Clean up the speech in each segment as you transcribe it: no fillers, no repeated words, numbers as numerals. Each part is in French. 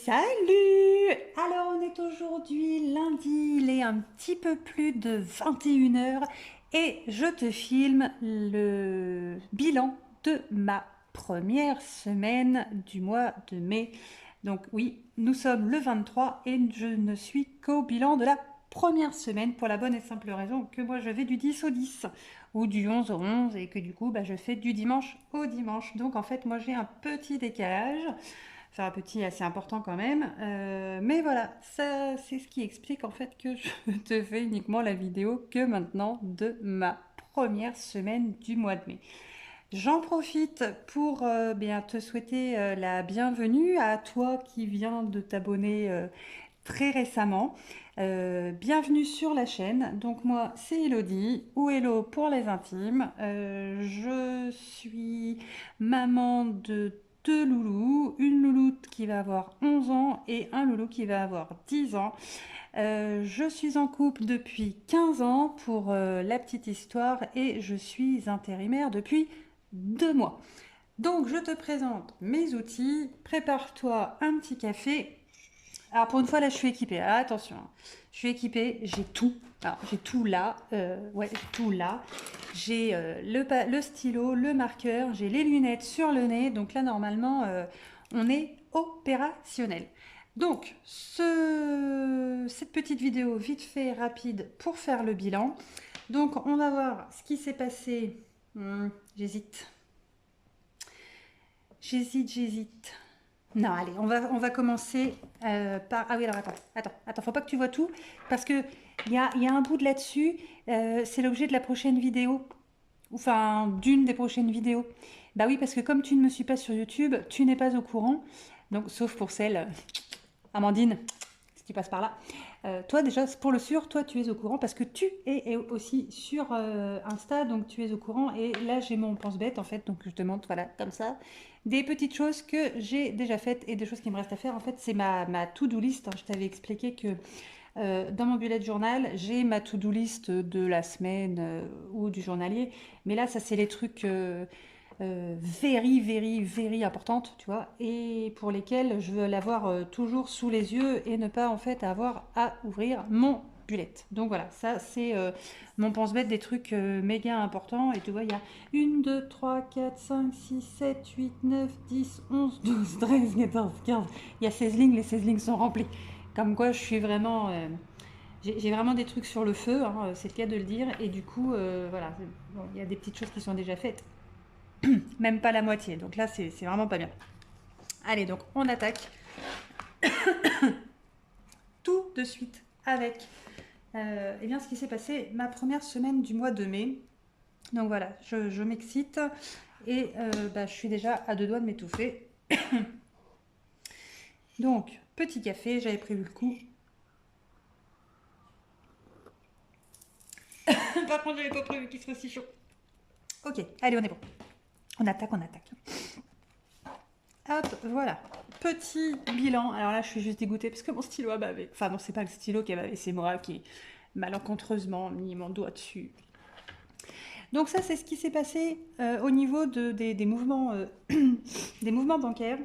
Salut! Alors on est aujourd'hui lundi, il est un petit peu plus de 21 h et je te filme le bilan de ma première semaine du mois de mai. Donc oui, nous sommes le 23 et je ne suis qu'au bilan de la première semaine pour la bonne et simple raison que moi je vais du 10 au 10 ou du 11 au 11 et que du coup je fais du dimanche au dimanche. Donc en fait moi j'ai un petit décalage. Enfin, un petit assez important quand même. Mais voilà, ça c'est ce qui explique en fait que je te fais uniquement la vidéo que maintenant de ma première semaine du mois de mai. J'en profite pour bien te souhaiter la bienvenue à toi qui viens de t'abonner très récemment. Bienvenue sur la chaîne. Donc moi c'est Elodie ou Hello pour les intimes. Je suis maman de deux loulous, une louloute qui va avoir 11 ans et un loulou qui va avoir 10 ans. Je suis en couple depuis 15 ans pour la petite histoire et je suis intérimaire depuis 2 mois. Donc je te présente mes outils, prépare-toi un petit café. Alors pour une fois là je suis équipée, ah, attention, hein. Je suis équipée, j'ai tout. Alors j'ai tout là, ouais j'ai tout là. J'ai le stylo, le marqueur, j'ai les lunettes sur le nez, donc là normalement on est opérationnel. Donc cette petite vidéo vite fait rapide pour faire le bilan. Donc on va voir ce qui s'est passé. J'hésite. J'hésite. Non, allez, on va commencer par... Ah oui, alors attends, faut pas que tu vois tout, parce que il y a un bout de là-dessus, c'est l'objet de la prochaine vidéo, enfin, d'une des prochaines vidéos. Bah oui, parce que comme tu ne me suis pas sur YouTube, tu n'es pas au courant, donc sauf pour celle, Amandine, si tu passes par là. Toi déjà, pour le sûr, toi tu es au courant, parce que tu es aussi sur Insta, donc tu es au courant, et là j'ai mon pense-bête en fait, donc je te montre, voilà, comme ça, des petites choses que j'ai déjà faites et des choses qui me restent à faire. En fait, c'est ma to-do list, hein. Je t'avais expliqué que dans mon bullet journal, j'ai ma to-do list de la semaine ou du journalier, mais là, ça c'est les trucs very importantes, tu vois, et pour lesquelles je veux l'avoir toujours sous les yeux et ne pas en fait avoir à ouvrir mon bullet. Donc voilà, ça c'est mon pense-bête des trucs méga importants. Et tu vois, il y a 1, 2, 3, 4, 5, 6, 7, 8, 9, 10, 11, 12, 13, 14, 15. Il y a 16 lignes, les 16 lignes sont remplies. Comme quoi, je suis vraiment... j'ai vraiment des trucs sur le feu, hein, c'est le cas de le dire. Et du coup, voilà, bon, il y a des petites choses qui sont déjà faites. Même pas la moitié. Donc là, c'est vraiment pas bien. Allez, donc on attaque tout de suite avec eh bien, ce qui s'est passé ma première semaine du mois de mai. Donc voilà, je m'excite et je suis déjà à deux doigts de m'étouffer. Donc, petit café, j'avais prévu le coup. Par contre, j'avais pas prévu qu'il soit si chaud. Ok, allez, on est bon. On attaque. Hop, voilà. Petit bilan. Alors là, je suis juste dégoûtée parce que mon stylo a bavé. Enfin, non, c'est pas le stylo qui a bavé, c'est moi qui malencontreusement mis mon doigt dessus. Donc ça, c'est ce qui s'est passé au niveau des mouvements, des mouvements bancaires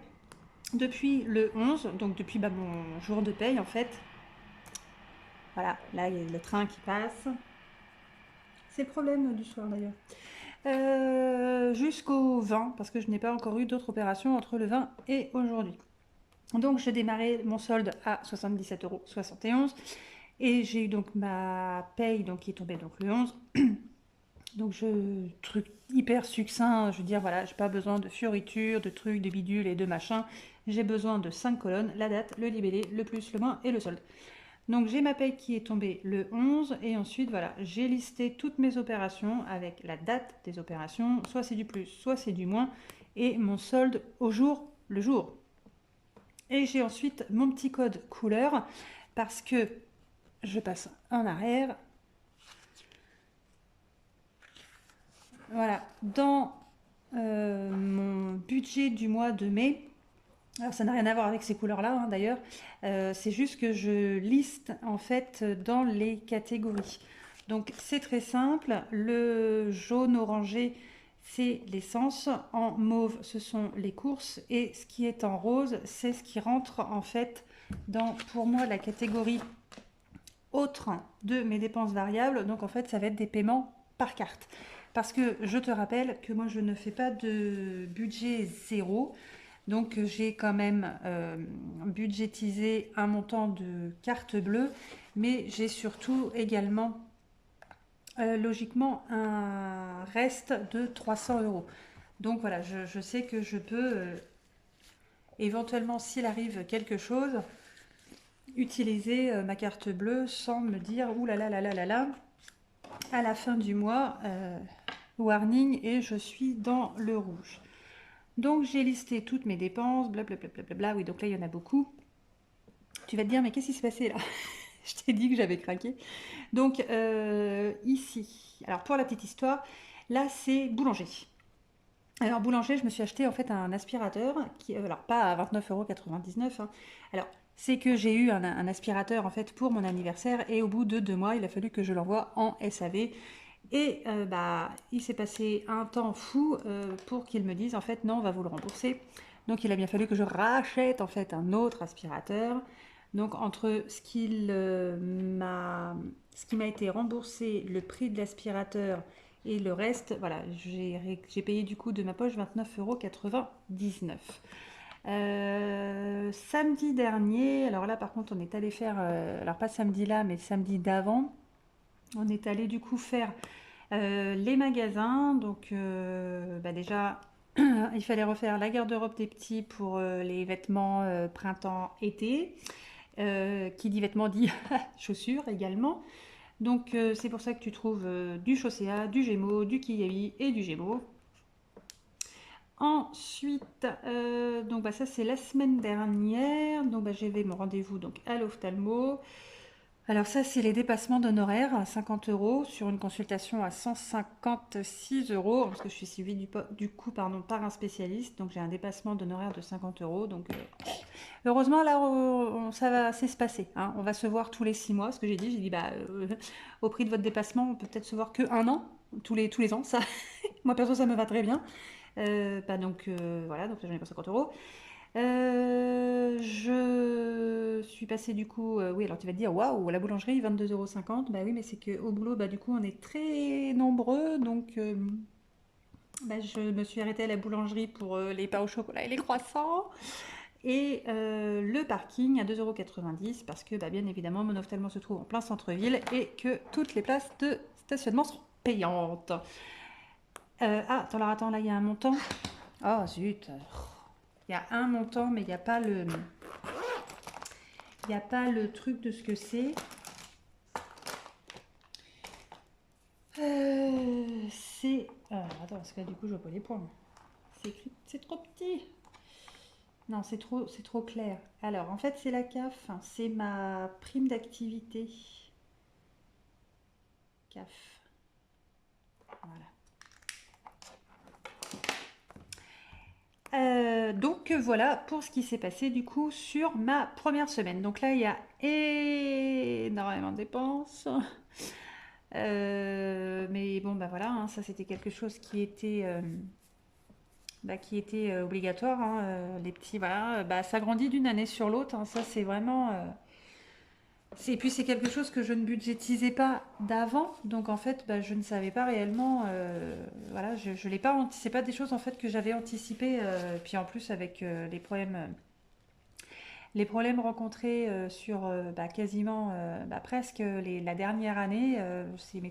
depuis le 11, donc depuis mon jour de paye en fait. Voilà, là, il y a le train qui passe. C'est le problème du soir d'ailleurs. Jusqu'au 20, parce que je n'ai pas encore eu d'autres opérations entre le 20 et aujourd'hui. Donc je démarrais mon solde à 77,71 € et j'ai eu donc ma paye donc, qui est tombée donc, le 11. Donc truc hyper succinct, je veux dire voilà, j'ai pas besoin de fioritures, de trucs, de bidules et de machins. J'ai besoin de 5 colonnes, la date, le libellé, le plus, le moins et le solde. Donc j'ai ma paye qui est tombée le 11 et ensuite voilà, j'ai listé toutes mes opérations avec la date des opérations, soit c'est du plus, soit c'est du moins, et mon solde au jour le jour. Et j'ai ensuite mon petit code couleur parce que je passe en arrière. Voilà, dans mon budget du mois de mai, alors ça n'a rien à voir avec ces couleurs-là hein, d'ailleurs, c'est juste que je liste en fait dans les catégories. Donc c'est très simple, le jaune orangé c'est l'essence. En mauve, ce sont les courses. Et ce qui est en rose, c'est ce qui rentre en fait dans, pour moi, la catégorie autre de mes dépenses variables. Donc en fait, ça va être des paiements par carte. Parce que je te rappelle que moi, je ne fais pas de budget zéro. Donc j'ai quand même budgétisé un montant de carte bleue, mais j'ai surtout également logiquement un reste de 300 euros. Donc voilà, je sais que je peux éventuellement, s'il arrive quelque chose, utiliser ma carte bleue sans me dire ouh là là là là là là, à la fin du mois, warning, et je suis dans le rouge. Donc j'ai listé toutes mes dépenses, blablabla, bla bla bla. Oui, donc là il y en a beaucoup. Tu vas te dire, mais qu'est-ce qui s'est passé là? Je t'ai dit que j'avais craqué. Donc ici, alors pour la petite histoire, là c'est boulanger. Alors boulanger, je me suis acheté en fait un aspirateur, qui, alors pas à 29,99 €. Hein. Alors c'est que j'ai eu un aspirateur en fait pour mon anniversaire et au bout de 2 mois, il a fallu que je l'envoie en SAV. Et bah, il s'est passé un temps fou pour qu'ils me disent en fait non, on va vous le rembourser. Donc il a bien fallu que je rachète en fait un autre aspirateur. Donc entre ce qui m'a été remboursé, le prix de l'aspirateur et le reste, voilà, j'ai payé du coup de ma poche 29,99 €. Samedi dernier, alors là par contre on est allé faire, alors pas samedi là mais samedi d'avant, on est allé du coup faire les magasins. Donc bah déjà il fallait refaire la garde-robe des petits pour les vêtements printemps-été. Qui dit vêtements dit chaussures également. Donc c'est pour ça que tu trouves du Chaussea, du Gémeaux, du Kiabi et du Gémeaux. Ensuite, donc bah, ça c'est la semaine dernière. Donc bah, j'avais mon rendez-vous donc à l'ophtalmo. Alors ça, c'est les dépassements d'honoraires à 50 € sur une consultation à 156 €, parce que je suis suivie du coup pardon, par un spécialiste, donc j'ai un dépassement d'honoraires de 50 €. Donc heureusement là, ça va se passer. Hein. On va se voir tous les 6 mois, ce que j'ai dit bah au prix de votre dépassement, on peut peut-être se voir que un an, tous les ans. Ça, moi perso, ça me va très bien. Bah, donc voilà, donc j'en ai pour 50 €. Je suis passée du coup, oui, alors tu vas te dire, waouh, la boulangerie, 22,50 €. Bah oui, mais c'est qu'au boulot, bah du coup, on est très nombreux, donc bah, je me suis arrêtée à la boulangerie pour les pains au chocolat et les croissants. Et le parking à 2,90 € parce que, bah, bien évidemment, mon ophtalmo se trouve en plein centre-ville et que toutes les places de stationnement sont payantes. Attends, là, il y a un montant. Oh, zut. Il y a un montant, mais il n'y a pas le... Il n'y a pas le truc de ce que c'est. C'est... attends, parce que là, du coup, je vois pas les points. C'est trop petit. Non, c'est trop clair. Alors, en fait, c'est la CAF. C'est ma prime d'activité. CAF. Voilà. Donc voilà pour ce qui s'est passé du coup sur ma première semaine. Donc là il y a énormément de dépenses. Mais bon bah voilà, hein, ça c'était quelque chose qui était obligatoire. Hein, les petits, voilà, bah, ça grandit d'une année sur l'autre. Hein, ça c'est vraiment... puis c'est quelque chose que je ne budgétisais pas d'avant, donc en fait bah, je ne savais pas réellement, voilà, je l'ai pas, c'est pas des choses en fait que j'avais anticipées, puis en plus avec les problèmes rencontrés sur bah, quasiment bah, presque la dernière année, il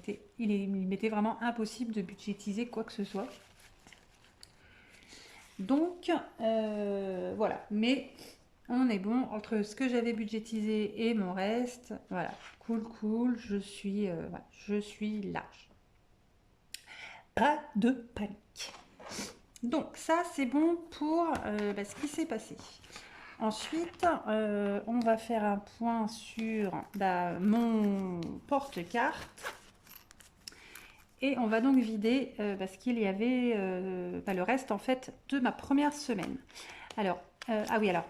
m'était vraiment impossible de budgétiser quoi que ce soit. Donc voilà, mais on est bon entre ce que j'avais budgétisé et mon reste. Voilà, cool, voilà, je suis large. Pas de panique. Donc ça c'est bon pour bah, ce qui s'est passé. Ensuite, on va faire un point sur bah, mon porte-carte. Et on va donc vider parce qu'il y avait bah, le reste en fait de ma première semaine. Alors, ah oui, alors,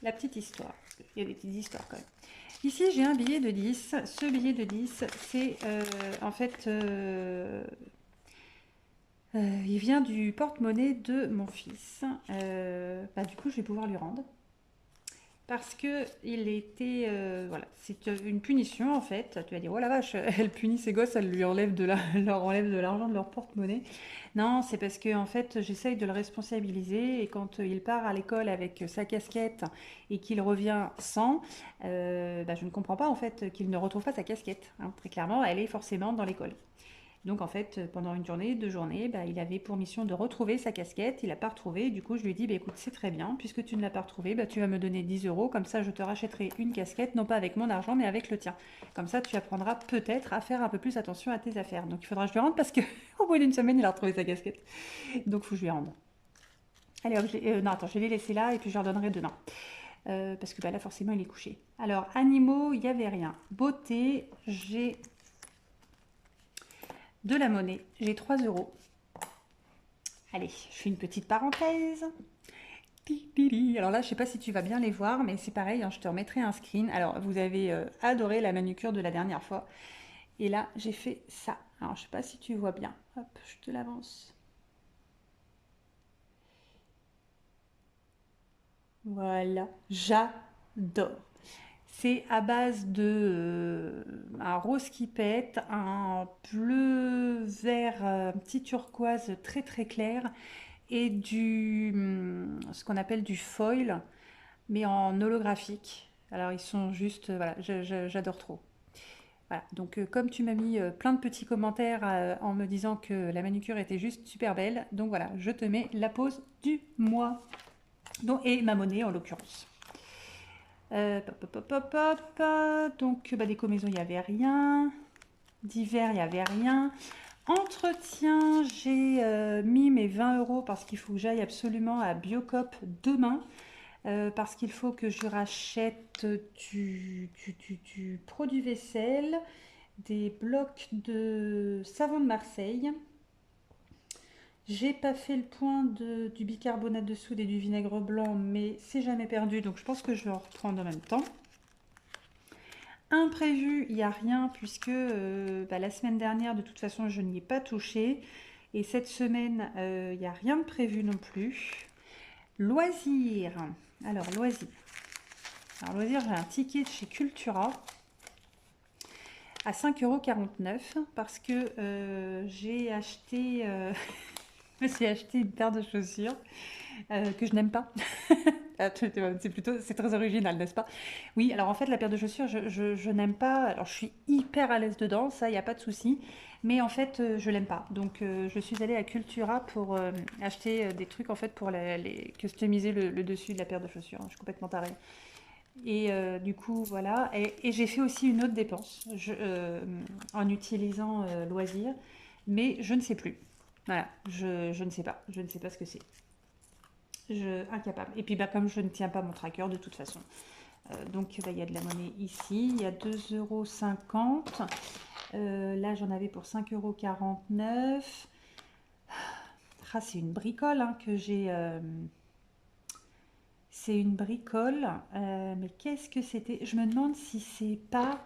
la petite histoire. Il y a des petites histoires quand même. Ici, j'ai un billet de 10. Ce billet de 10, c'est en fait Il vient du porte-monnaie de mon fils. Du coup, je vais pouvoir lui rendre. Parce que il était, voilà, c'est une punition en fait. Tu vas dire, oh la vache, elle punit ses gosses, elle lui enlève leur enlève de l'argent de leur porte-monnaie. Non, c'est parce que en fait, j'essaye de le responsabiliser et quand il part à l'école avec sa casquette et qu'il revient sans, je ne comprends pas en fait qu'il ne retrouve pas sa casquette, hein. Très clairement, elle est forcément dans l'école. Donc en fait, pendant une journée, 2 journées, il avait pour mission de retrouver sa casquette. Il l'a pas retrouvée. Du coup, je lui ai dit, écoute, c'est très bien, puisque tu ne l'as pas retrouvée, tu vas me donner 10 euros. Comme ça, je te rachèterai une casquette, non pas avec mon argent, mais avec le tien. Comme ça, tu apprendras peut-être à faire un peu plus attention à tes affaires. Donc il faudra que je lui rende parce que au bout d'une semaine, il a retrouvé sa casquette. Donc il faut que je lui rende. Allez, hop, non, attends, je vais les laisser là et puis je leur donnerai demain. Parce que là, forcément, il est couché. Alors, animaux, il n'y avait rien. Beauté, j'ai de la monnaie. J'ai 3 euros. Allez, je fais une petite parenthèse. Alors là, je sais pas si tu vas bien les voir, mais c'est pareil, hein, je te remettrai un screen. Alors, vous avez adoré la manucure de la dernière fois. Et là, j'ai fait ça. Alors, je sais pas si tu vois bien. Hop, je te l'avance. Voilà, j'adore. C'est à base de un rose qui pète, un bleu vert, un petit turquoise très très clair et ce qu'on appelle du foil, mais en holographique. Alors ils sont juste, voilà, j'adore trop. Voilà, donc comme tu m'as mis plein de petits commentaires en me disant que la manucure était juste super belle, donc voilà, je te mets la pose du mois. Donc, et ma monnaie en l'occurrence. Donc, déco maison, il n'y avait rien. D'hiver, il n'y avait rien. Entretien, j'ai mis mes 20 euros parce qu'il faut que j'aille absolument à Biocop demain. Parce qu'il faut que je rachète du produit vaisselle, des blocs de savon de Marseille. J'ai pas fait le point du bicarbonate de soude et du vinaigre blanc, mais c'est jamais perdu, donc je pense que je vais en reprendre en même temps. Imprévu, il n'y a rien, puisque la semaine dernière, de toute façon, je n'y ai pas touché. Et cette semaine, il n'y a rien de prévu non plus. Loisirs. Alors, loisirs. Alors, loisirs, j'ai un ticket de chez Cultura à 5,49 € parce que j'ai acheté, je me suis acheté une paire de chaussures que je n'aime pas. C'est très original, n'est-ce pas? Oui, alors en fait, la paire de chaussures, je n'aime pas. Alors, je suis hyper à l'aise dedans, ça, il n'y a pas de souci. Mais en fait, je l'aime pas. Donc, je suis allée à Cultura pour acheter des trucs, en fait, pour les customiser le dessus de la paire de chaussures. Je suis complètement tarée. Et du coup, voilà. Et j'ai fait aussi une autre dépense en utilisant Loisirs. Mais je ne sais plus. Voilà, je ne sais pas. Je ne sais pas ce que c'est. Incapable. Et puis comme je ne tiens pas mon tracker de toute façon. Donc il y a de la monnaie ici. Il y a 2,50 €. Là j'en avais pour 5,49 €. Ah, c'est une bricole hein, que j'ai. C'est une bricole. Mais qu'est-ce que c'était? Je me demande si c'est pas.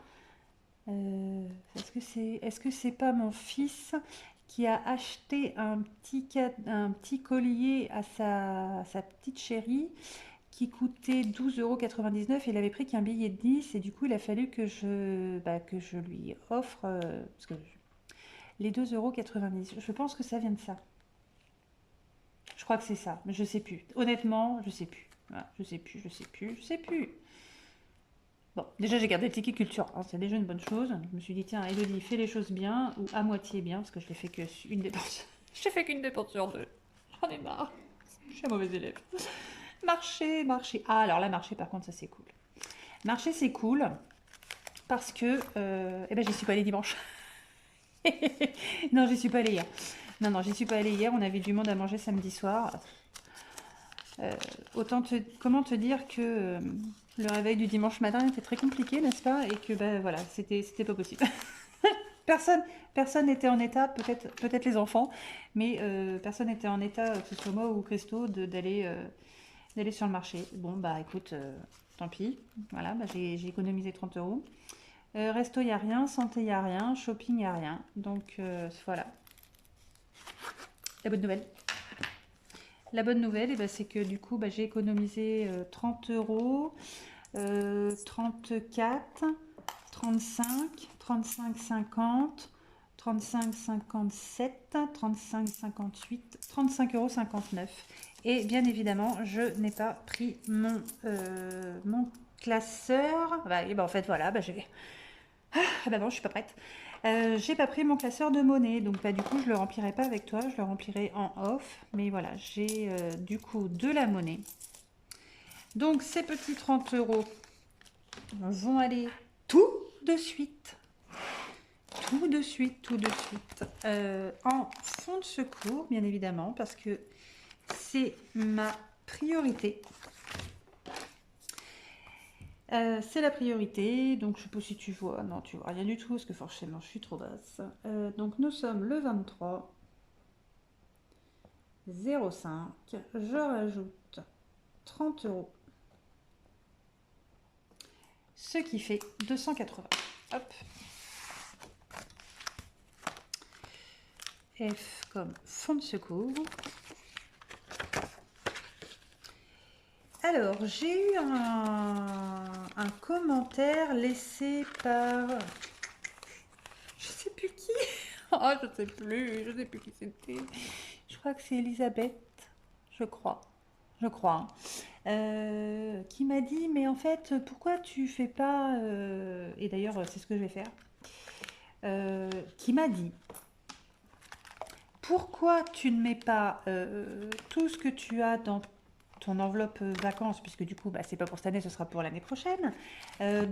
Est-ce que c'est pas mon fils qui a acheté un petit collier à sa petite chérie qui coûtait 12,99 € et il avait pris qu'un billet de 10 et du coup il a fallu que je lui offre parce que les 2,90 €. Je pense que ça vient de ça. Je crois que c'est ça, mais je sais plus. Honnêtement, je sais plus. Voilà, je sais plus, je sais plus, je sais plus. Bon, déjà j'ai gardé le ticket culture, hein, c'est déjà une bonne chose. Je me suis dit, tiens, Elodie, fais les choses bien, ou à moitié bien, parce que je l'ai fait qu'une dépense. Je l'ai fait qu'une dépense sur deux. J'en ai marre. Je suis un mauvais élève. Marcher, marcher. Ah, alors là, marcher, par contre, ça c'est cool. Marcher, c'est cool, parce que, j'y suis pas allée dimanche. Non, j'y suis pas allée hier. Non, non, j'y suis pas allée hier, on avait du monde à manger samedi soir. Comment te dire que le réveil du dimanche matin était très compliqué, n'est-ce pas? Et que voilà, c'était pas possible. Personne n'était en état, peut-être les enfants, mais personne n'était en état, que ce soit moi ou Christo, d'aller sur le marché. Bon, écoute, tant pis. Voilà, j'ai économisé 30 euros. Resto, il n'y a rien. Santé, il n'y a rien. Shopping, il n'y a rien. Donc, voilà. la bonne nouvelle. La bonne nouvelle, eh ben, c'est que du coup, bah, j'ai économisé 30 euros, 34, 35, 35, 50, 35, 57, 35, 58, 35,59 euros. Et bien évidemment, je n'ai pas pris mon classeur. Bah, et ben, en fait, voilà, bah, j'ai... Ah bah non, je suis pas prête. J'ai pas pris mon classeur de monnaie, donc bah, du coup je le remplirai pas avec toi, je le remplirai en off. Mais voilà, j'ai du coup de la monnaie. Donc ces petits 30 euros vont aller tout de suite, tout de suite, tout de suite, en fonds de secours, bien évidemment, parce que c'est ma priorité. C'est la priorité, donc je sais pas si tu vois, non tu vois rien du tout parce que forcément je suis trop basse. Donc nous sommes le 23 05, je rajoute 30 euros, ce qui fait 280. Hop. F comme fonds de secours. Alors, j'ai eu un commentaire laissé par... Je sais plus qui. Oh, je sais plus qui c'était. Je crois que c'est Elisabeth, je crois. Je crois. Qui m'a dit, mais en fait, pourquoi tu fais pas... et d'ailleurs, c'est ce que je vais faire. Qui m'a dit, pourquoi tu ne mets pas tout ce que tu as dans ton enveloppe vacances, puisque du coup, bah, c'est pas pour cette année, ce sera pour l'année prochaine,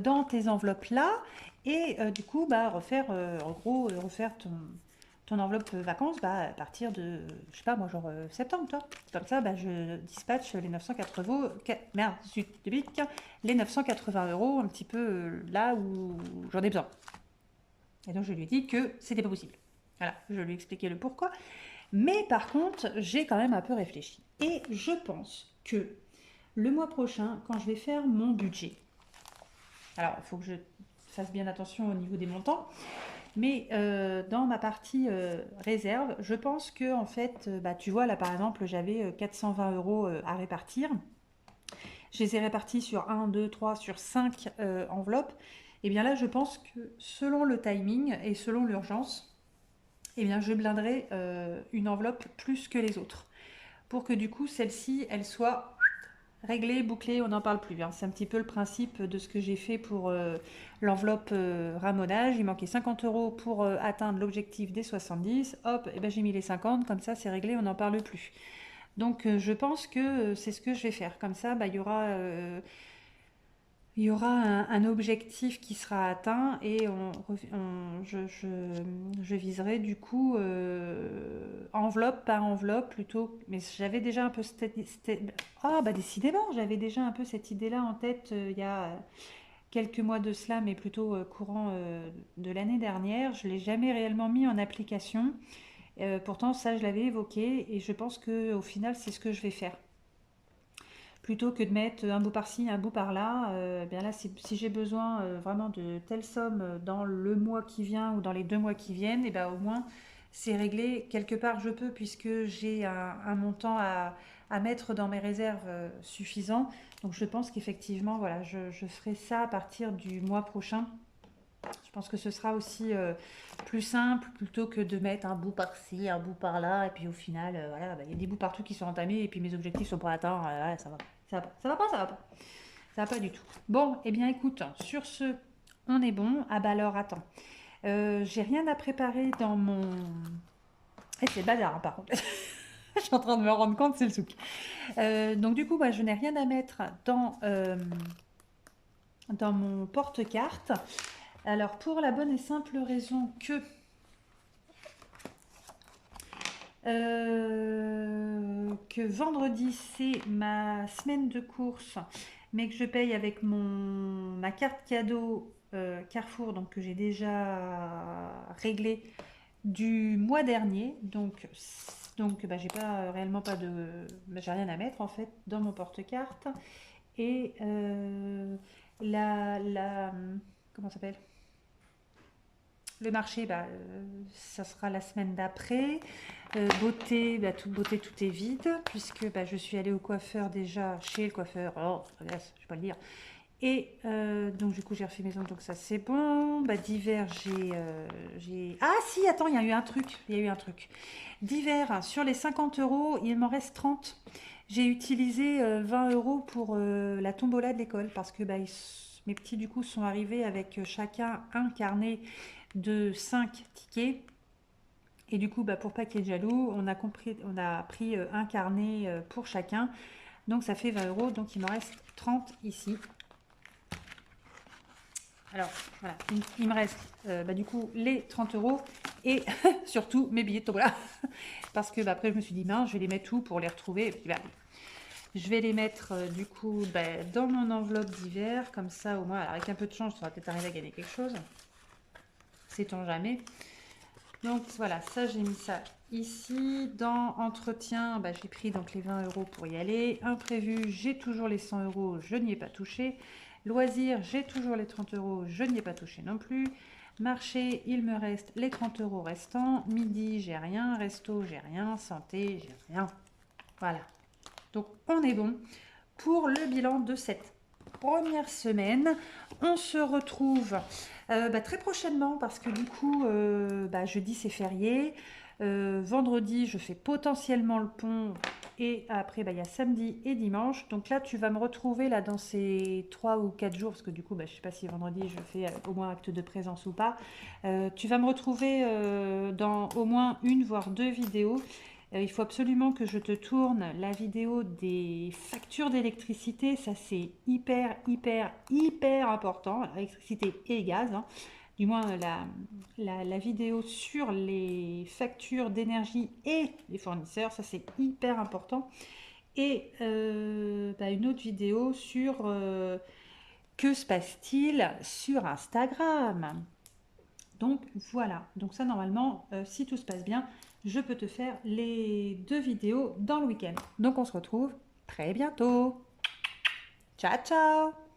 dans tes enveloppes là, et du coup, bah, refaire, en gros, refaire ton enveloppe vacances bah, à partir de, je sais pas, moi, genre septembre, toi. Comme ça, bah, je dispatche les 980, merde, zut, de bique, les 980 euros, un petit peu là où j'en ai besoin. Et donc, je lui ai dit que c'était pas possible. Voilà, je lui ai expliqué le pourquoi. Mais par contre, j'ai quand même un peu réfléchi. Et je pense que le mois prochain, quand je vais faire mon budget, alors il faut que je fasse bien attention au niveau des montants, mais dans ma partie réserve, je pense que en fait, bah, tu vois là par exemple, j'avais 420 euros à répartir. Je les ai répartis sur 1, 2, 3, sur 5 enveloppes. Et bien là, je pense que selon le timing et selon l'urgence, eh bien, je blinderai une enveloppe plus que les autres. Pour que du coup, celle-ci, elle soit réglée, bouclée, on n'en parle plus. Hein. C'est un petit peu le principe de ce que j'ai fait pour l'enveloppe ramonage. Il manquait 50 euros pour atteindre l'objectif des 70. Hop, et ben, j'ai mis les 50, comme ça c'est réglé, on n'en parle plus. Donc je pense que c'est ce que je vais faire. Comme ça, bah, il y aura un objectif qui sera atteint et je viserai du coup enveloppe par enveloppe plutôt. Mais j'avais déjà un peu ah bah décidément, j'avais déjà un peu cette idée-là en tête il y a quelques mois de cela, mais plutôt courant de l'année dernière. Je ne l'ai jamais réellement mis en application. Pourtant, ça, je l'avais évoqué et je pense qu'au final, c'est ce que je vais faire plutôt que de mettre un bout par-ci, un bout par-là. Bien là, si j'ai besoin vraiment de telle somme dans le mois qui vient ou dans les 2 mois qui viennent, et ben au moins c'est réglé. Quelque part, je peux puisque j'ai un montant à mettre dans mes réserves suffisant. Donc je pense qu'effectivement, voilà, je ferai ça à partir du mois prochain. Je pense que ce sera aussi plus simple plutôt que de mettre un bout par-ci, un bout par-là, et puis au final, voilà, bah, il y a des bouts partout qui sont entamés, et puis mes objectifs sont pas atteints, voilà, ça va pas. Ça va pas, ça va pas, ça va pas. Ça va pas du tout. Bon, eh bien écoute, sur ce, on est bon. Ah bah alors, attends. J'ai rien à préparer dans mon... Eh, c'est bazar, hein, par contre. Je suis en train de me rendre compte, c'est le souk. Donc du coup, bah, je n'ai rien à mettre dans mon porte-carte. Alors, pour la bonne et simple raison que vendredi, c'est ma semaine de course, mais que je paye avec ma carte cadeau Carrefour, donc que j'ai déjà réglé du mois dernier. Donc bah, j'ai pas réellement pas de... bah, j'ai rien à mettre en fait dans mon porte-carte. Et la... Comment ça s'appelle? le marché, ça sera la semaine d'après. Beauté, beauté, tout est vide, puisque je suis allée au coiffeur déjà, chez le coiffeur. Oh, je ne vais pas le dire. Et donc du coup j'ai refait maison, donc ça c'est bon. D'hiver Ah si, attends, il y a eu un truc. D'hiver, sur les 50 euros, il m'en reste 30. J'ai utilisé 20 euros pour la tombola de l'école, parce que mes petits du coup sont arrivés avec chacun un carnet de 5 tickets. Et du coup, pour pas qu'il y ait de jaloux, on a pris un carnet pour chacun. Donc ça fait 20 euros, donc il m'en reste 30 ici. Alors voilà, il me reste du coup les 30 euros et surtout mes billets de tombola. Parce que après je me suis dit, mince, je vais les mettre où pour les retrouver. Et puis, je vais les mettre du coup dans mon enveloppe d'hiver. Comme ça au moins, alors, avec un peu de chance, ça va peut-être arriver à gagner quelque chose. Sait-on jamais. Donc voilà, ça j'ai mis ça ici. Dans entretien, j'ai pris donc les 20 euros pour y aller. Imprévu, j'ai toujours les 100 euros, je n'y ai pas touché. Loisirs, j'ai toujours les 30 euros, je n'y ai pas touché non plus. Marché, il me reste les 30 euros restants. Midi, j'ai rien. Resto, j'ai rien. Santé, j'ai rien. Voilà. Donc on est bon pour le bilan de cette première semaine. On se retrouve très prochainement, parce que du coup jeudi c'est férié, vendredi je fais potentiellement le pont, et après il y a samedi et dimanche. Donc là tu vas me retrouver là dans ces 3 ou 4 jours, parce que du coup je sais pas si vendredi je fais au moins acte de présence ou pas. Tu vas me retrouver dans au moins une voire deux vidéos. Il faut absolument que je te tourne la vidéo des factures d'électricité. Ça, c'est hyper, hyper, hyper important. Électricité et gaz, hein. Du moins, la vidéo sur les factures d'énergie et les fournisseurs, ça, c'est hyper important. Et une autre vidéo sur que se passe-t-il sur Instagram. Donc voilà, donc ça normalement, si tout se passe bien, je peux te faire les deux vidéos dans le week-end. Donc on se retrouve très bientôt. Ciao ciao!